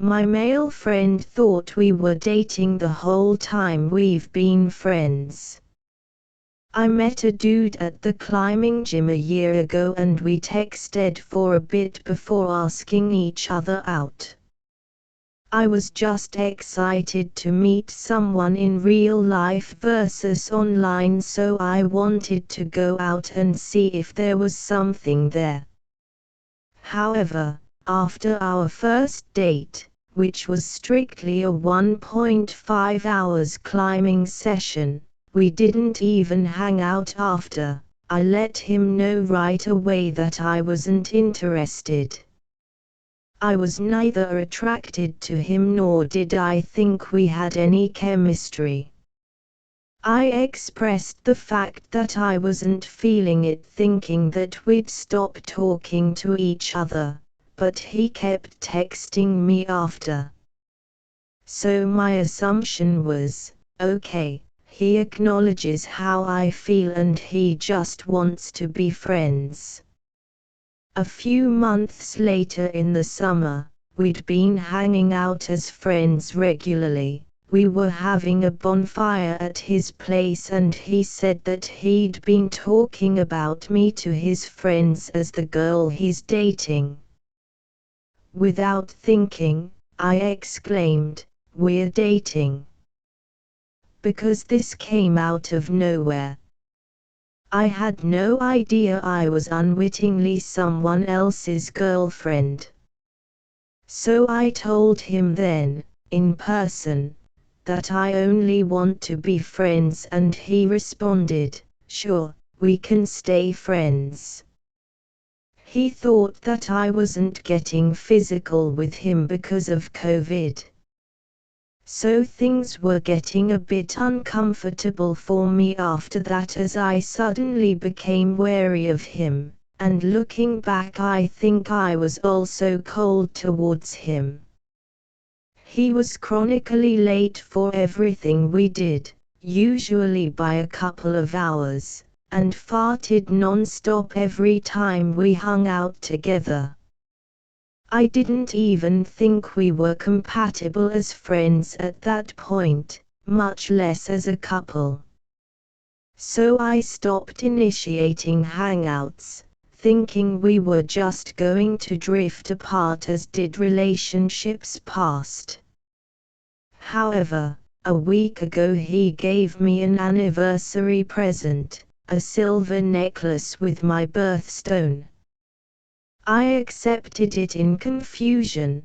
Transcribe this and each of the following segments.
My male friend thought we were dating the whole time we've been friends. I met a dude at the climbing gym a year ago and we texted for a bit before asking each other out. I was just excited to meet someone in real life versus online, so I wanted to go out and see if there was something there. However, after our first date, which was strictly a 1.5 hours climbing session, we didn't even hang out after. I let him know right away that I wasn't interested. I was neither attracted to him nor did I think we had any chemistry. I expressed the fact that I wasn't feeling it, thinking that we'd stop talking to each other, but he kept texting me after. So my assumption was, okay, he acknowledges how I feel and he just wants to be friends. A few months later in the summer, we'd been hanging out as friends regularly. We were having a bonfire at his place and he said that he'd been talking about me to his friends as the girl he's dating. Without thinking, I exclaimed, "We're dating." Because this came out of nowhere. I had no idea I was unwittingly someone else's girlfriend. So I told him then, in person, that I only want to be friends, and he responded, "Sure, we can stay friends." He thought that I wasn't getting physical with him because of COVID. So things were getting a bit uncomfortable for me after that, as I suddenly became wary of him, and looking back I think I was also cold towards him. He was chronically late for everything we did, usually by a couple of hours, and farted non-stop every time we hung out together. I didn't even think we were compatible as friends at that point, much less as a couple. So I stopped initiating hangouts, thinking we were just going to drift apart as did relationships past. However, a week ago he gave me an anniversary present, a silver necklace with my birthstone. I accepted it in confusion,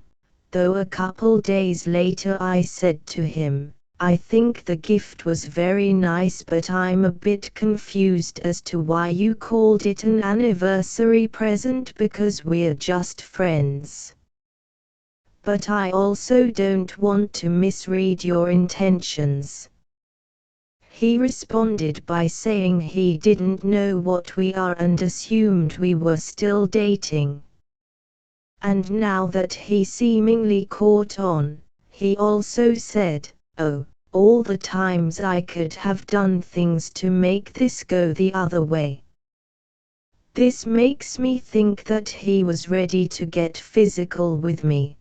though a couple days later I said to him, "I think the gift was very nice, but I'm a bit confused as to why you called it an anniversary present because we're just friends. But I also don't want to misread your intentions." He responded by saying he didn't know what we are and assumed we were still dating. And now that he seemingly caught on, he also said, "Oh, all the times I could have done things to make this go the other way." This makes me think that he was ready to get physical with me.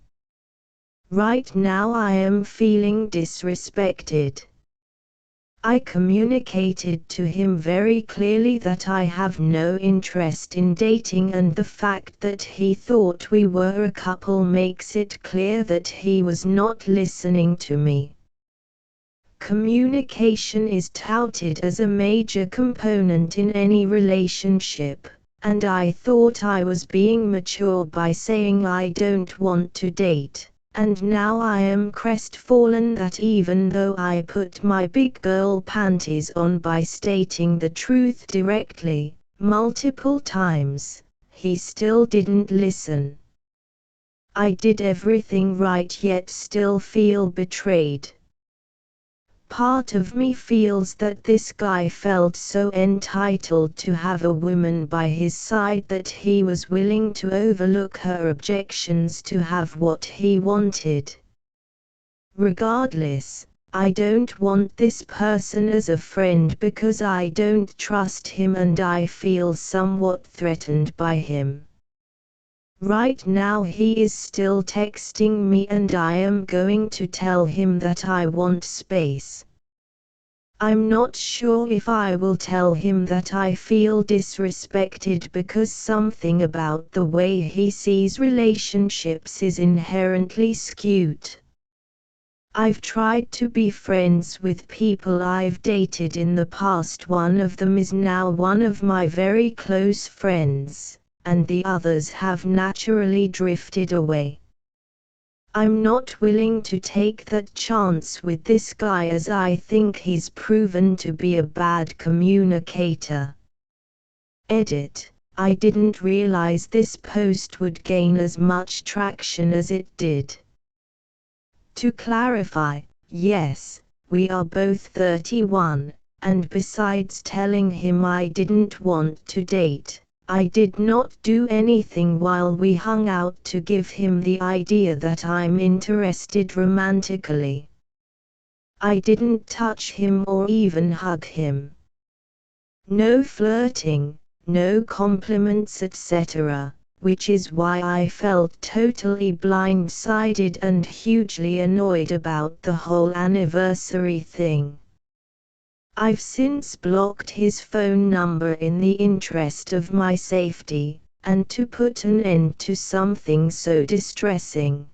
Right now I am feeling disrespected. I communicated to him very clearly that I have no interest in dating, and the fact that he thought we were a couple makes it clear that he was not listening to me. Communication is touted as a major component in any relationship, and I thought I was being mature by saying I don't want to date. And now I am crestfallen that even though I put my big girl panties on by stating the truth directly, multiple times, he still didn't listen. I did everything right yet still feel betrayed. Part of me feels that this guy felt so entitled to have a woman by his side that he was willing to overlook her objections to have what he wanted. Regardless, I don't want this person as a friend because I don't trust him and I feel somewhat threatened by him. Right now he is still texting me and I am going to tell him that I want space. I'm not sure if I will tell him that I feel disrespected because something about the way he sees relationships is inherently skewed. I've tried to be friends with people I've dated in the past. One of them is now one of my very close friends, and the others have naturally drifted away. I'm not willing to take that chance with this guy as I think he's proven to be a bad communicator. Edit. I didn't realize this post would gain as much traction as it did. To clarify, yes, we are both 31, and besides telling him I didn't want to date, I did not do anything while we hung out to give him the idea that I'm interested romantically. I didn't touch him or even hug him. No flirting, no compliments, etc., which is why I felt totally blindsided and hugely annoyed about the whole anniversary thing. I've since blocked his phone number in the interest of my safety, and to put an end to something so distressing.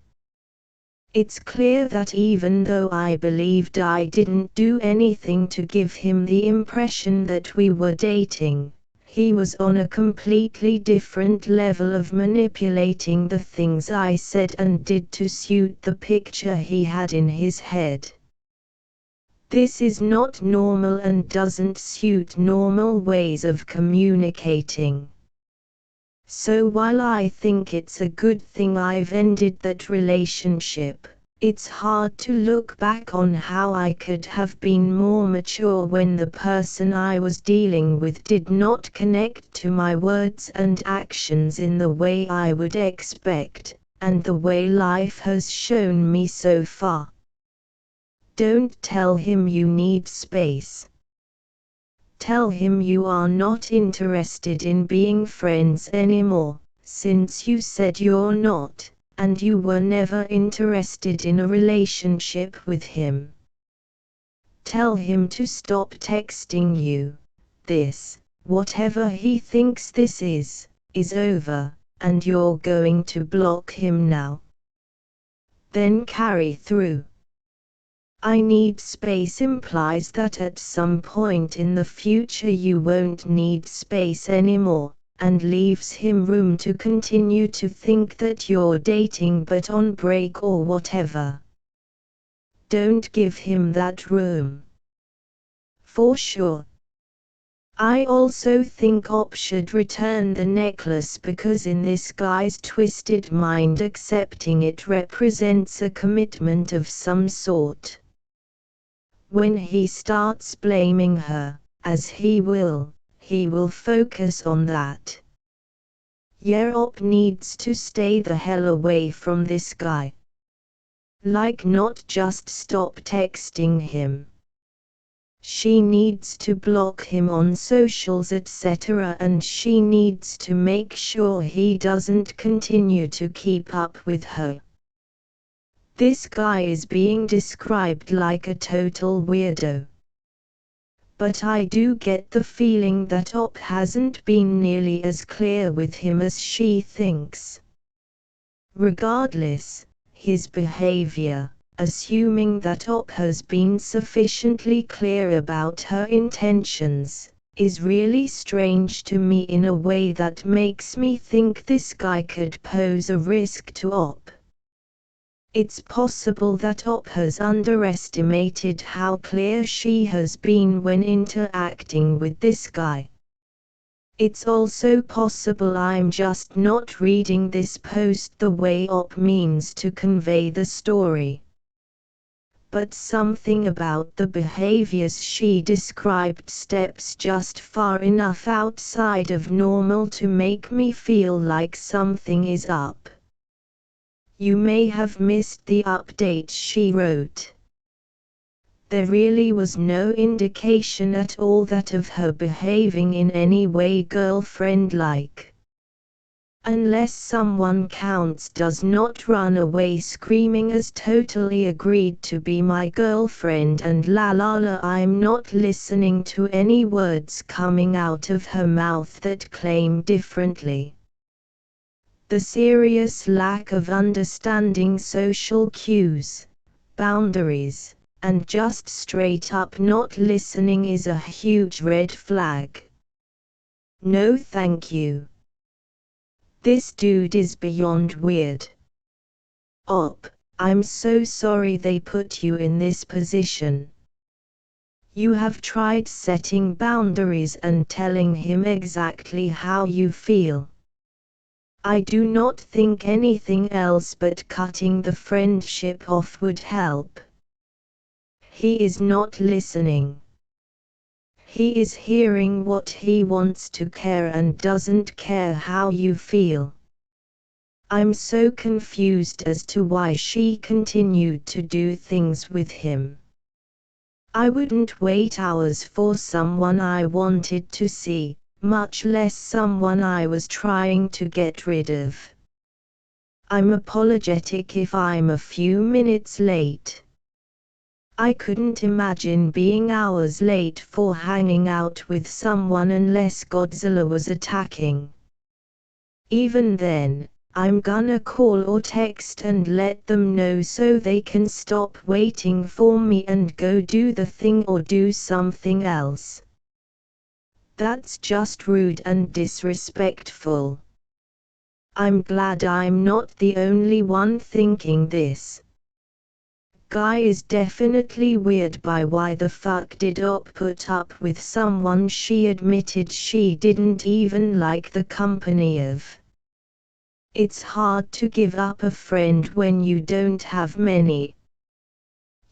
It's clear that even though I believed I didn't do anything to give him the impression that we were dating, he was on a completely different level of manipulating the things I said and did to suit the picture he had in his head. This is not normal and doesn't suit normal ways of communicating. So while I think it's a good thing I've ended that relationship, it's hard to look back on how I could have been more mature when the person I was dealing with did not connect to my words and actions in the way I would expect, and the way life has shown me so far. Don't tell him you need space. Tell him you are not interested in being friends anymore, since you said you're not, and you were never interested in a relationship with him. Tell him to stop texting you. This, whatever he thinks this is over, and you're going to block him now. Then carry through. I need space implies that at some point in the future you won't need space anymore, and leaves him room to continue to think that you're dating but on break or whatever. Don't give him that room. For sure. I also think Op should return the necklace because in this guy's twisted mind accepting it represents a commitment of some sort. When he starts blaming her, as he will focus on that. Yeah, Op needs to stay the hell away from this guy. Like, not just stop texting him. She needs to block him on socials, etc., and she needs to make sure he doesn't continue to keep up with her. This guy is being described like a total weirdo. But I do get the feeling that Op hasn't been nearly as clear with him as she thinks. Regardless, his behavior, assuming that Op has been sufficiently clear about her intentions, is really strange to me in a way that makes me think this guy could pose a risk to Op. It's possible that Op has underestimated how clear she has been when interacting with this guy. It's also possible I'm just not reading this post the way Op means to convey the story. But something about the behaviors she described steps just far enough outside of normal to make me feel like something is up. You may have missed the update she wrote. There really was no indication at all that of her behaving in any way girlfriend-like. Unless someone counts does not run away screaming as totally agreed to be my girlfriend and la la la. I'm not listening to any words coming out of her mouth that claim differently. The serious lack of understanding social cues, boundaries, and just straight up not listening is a huge red flag. No thank you. This dude is beyond weird. I'm so sorry they put you in this position. You have tried setting boundaries and telling him exactly how you feel. I do not think anything else but cutting the friendship off would help. He is not listening. He is hearing what he wants to care and doesn't care how you feel. I'm so confused as to why she continued to do things with him. I wouldn't wait hours for someone I wanted to see, much less someone I was trying to get rid of. I'm apologetic if I'm a few minutes late. I couldn't imagine being hours late for hanging out with someone unless Godzilla was attacking. Even then, I'm gonna call or text and let them know so they can stop waiting for me and go do the thing or do something else. That's just rude and disrespectful. I'm glad I'm not the only one thinking this. Guy is definitely weird by why the fuck did Op put up with someone she admitted she didn't even like the company of. It's hard to give up a friend when you don't have many.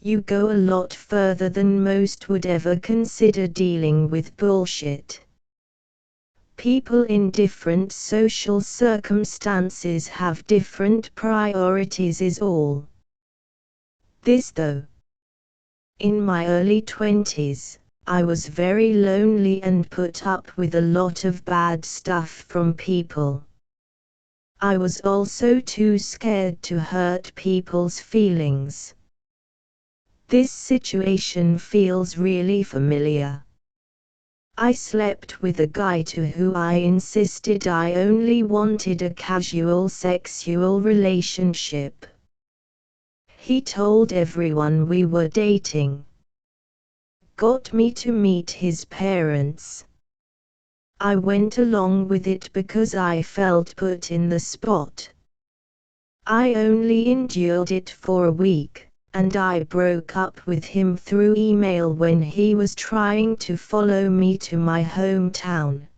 You go a lot further than most would ever consider dealing with bullshit. People in different social circumstances have different priorities is all. This though. In my early 20s, I was very lonely and put up with a lot of bad stuff from people. I was also too scared to hurt people's feelings. This situation feels really familiar. I slept with a guy to who I insisted I only wanted a casual sexual relationship. He told everyone we were dating. Got me to meet his parents. I went along with it because I felt put in the spot. I only endured it for a week, and I broke up with him through email when he was trying to follow me to my hometown.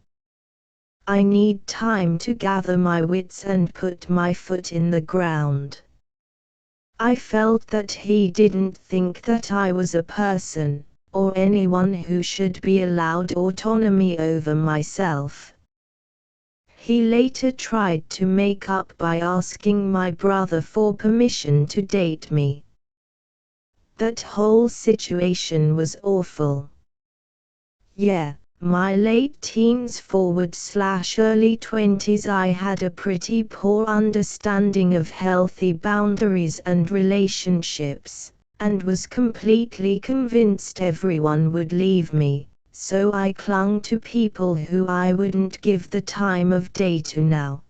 I need time to gather my wits and put my foot in the ground. I felt that he didn't think that I was a person, or anyone who should be allowed autonomy over myself. He later tried to make up by asking my brother for permission to date me. That whole situation was awful. Yeah, my late teens / early 20s I had a pretty poor understanding of healthy boundaries and relationships, and was completely convinced everyone would leave me, so I clung to people who I wouldn't give the time of day to now.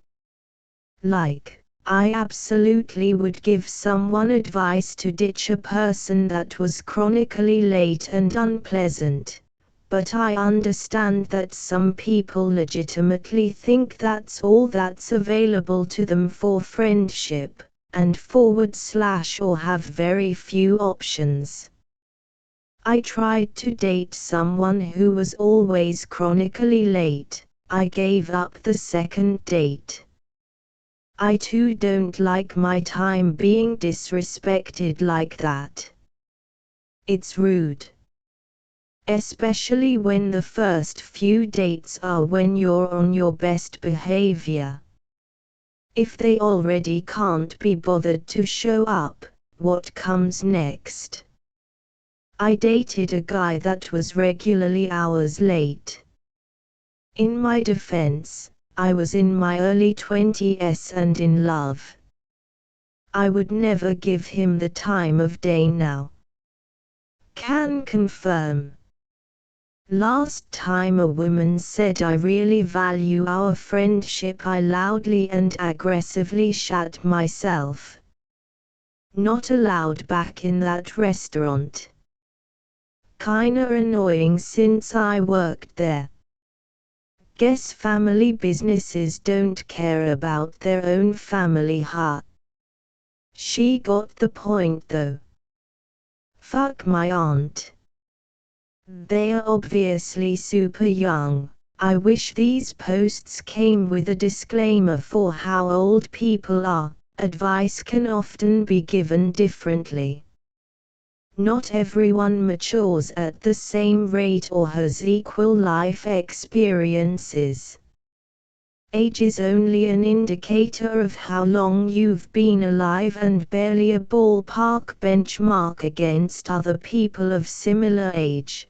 I absolutely would give someone advice to ditch a person that was chronically late and unpleasant, but I understand that some people legitimately think that's all that's available to them for friendship, and / or have very few options. I tried to date someone who was always chronically late. I gave up the second date. I too don't like my time being disrespected like that. It's rude. Especially when the first few dates are when you're on your best behavior. If they already can't be bothered to show up, what comes next? I dated a guy that was regularly hours late. In my defense, I was in my early 20s and in love. I would never give him the time of day now. Can confirm. Last time a woman said I really value our friendship, I loudly and aggressively shat myself. Not allowed back in that restaurant. Kinda annoying since I worked there. Guess family businesses don't care about their own family, huh? She got the point though. Fuck my aunt. They are obviously super young. I wish these posts came with a disclaimer for how old people are. Advice can often be given differently. Not everyone matures at the same rate or has equal life experiences. Age is only an indicator of how long you've been alive and barely a ballpark benchmark against other people of similar age.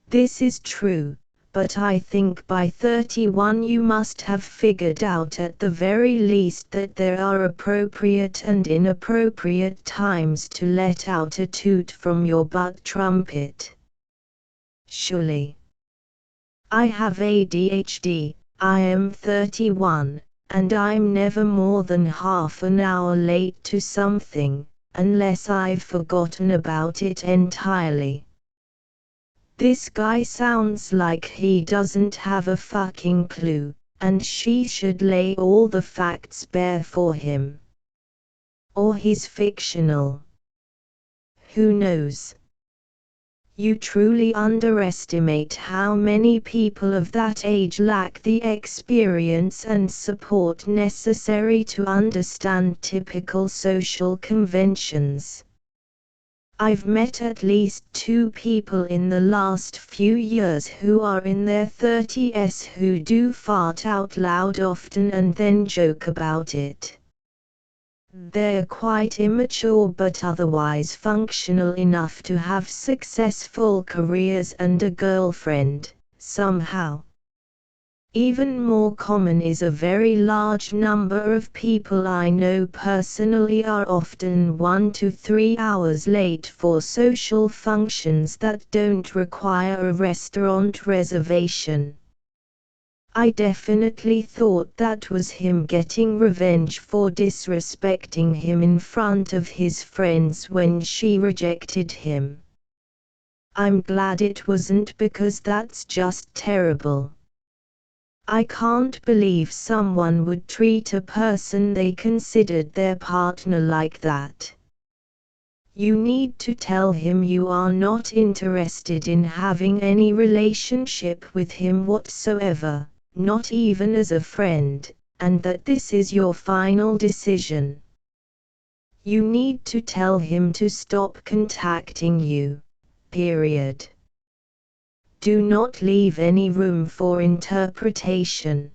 This is true, but I think by 31 you must have figured out at the very least that there are appropriate and inappropriate times to let out a toot from your butt trumpet. Surely. I have ADHD, I am 31, and I'm never more than half an hour late to something, unless I've forgotten about it entirely. This guy sounds like he doesn't have a fucking clue, and she should lay all the facts bare for him. Or he's fictional. Who knows? You truly underestimate how many people of that age lack the experience and support necessary to understand typical social conventions. I've met at least 2 people in the last few years who are in their 30s who do fart out loud often and then joke about it. They're quite immature but otherwise functional enough to have successful careers and a girlfriend, somehow. Even more common is a very large number of people I know personally are often 1 to 3 hours late for social functions that don't require a restaurant reservation. I definitely thought that was him getting revenge for disrespecting him in front of his friends when she rejected him. I'm glad it wasn't, because that's just terrible. I can't believe someone would treat a person they considered their partner like that. You need to tell him you are not interested in having any relationship with him whatsoever, not even as a friend, and that this is your final decision. You need to tell him to stop contacting you. Period. Do not leave any room for interpretation.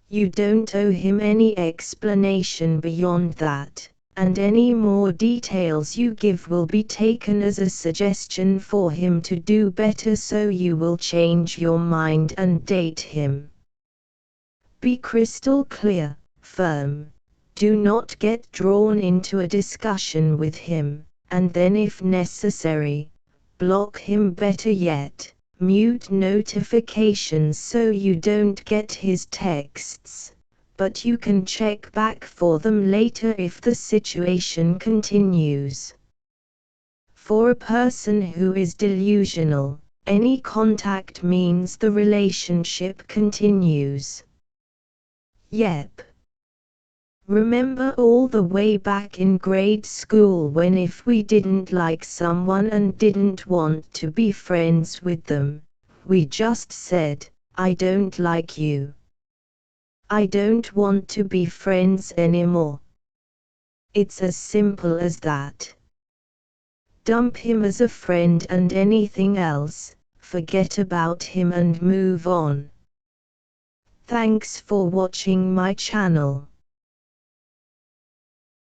You don't owe him any explanation beyond that, and any more details you give will be taken as a suggestion for him to do better, so you will change your mind and date him. Be crystal clear, firm. Do not get drawn into a discussion with him, and then if necessary, block him. Better yet, mute notifications so you don't get his texts, but you can check back for them later if the situation continues. For a person who is delusional, any contact means the relationship continues. Yep. Remember all the way back in grade school when if we didn't like someone and didn't want to be friends with them, we just said, "I don't like you. I don't want to be friends anymore." It's as simple as that. Dump him as a friend and anything else, forget about him and move on. Thanks for watching my channel.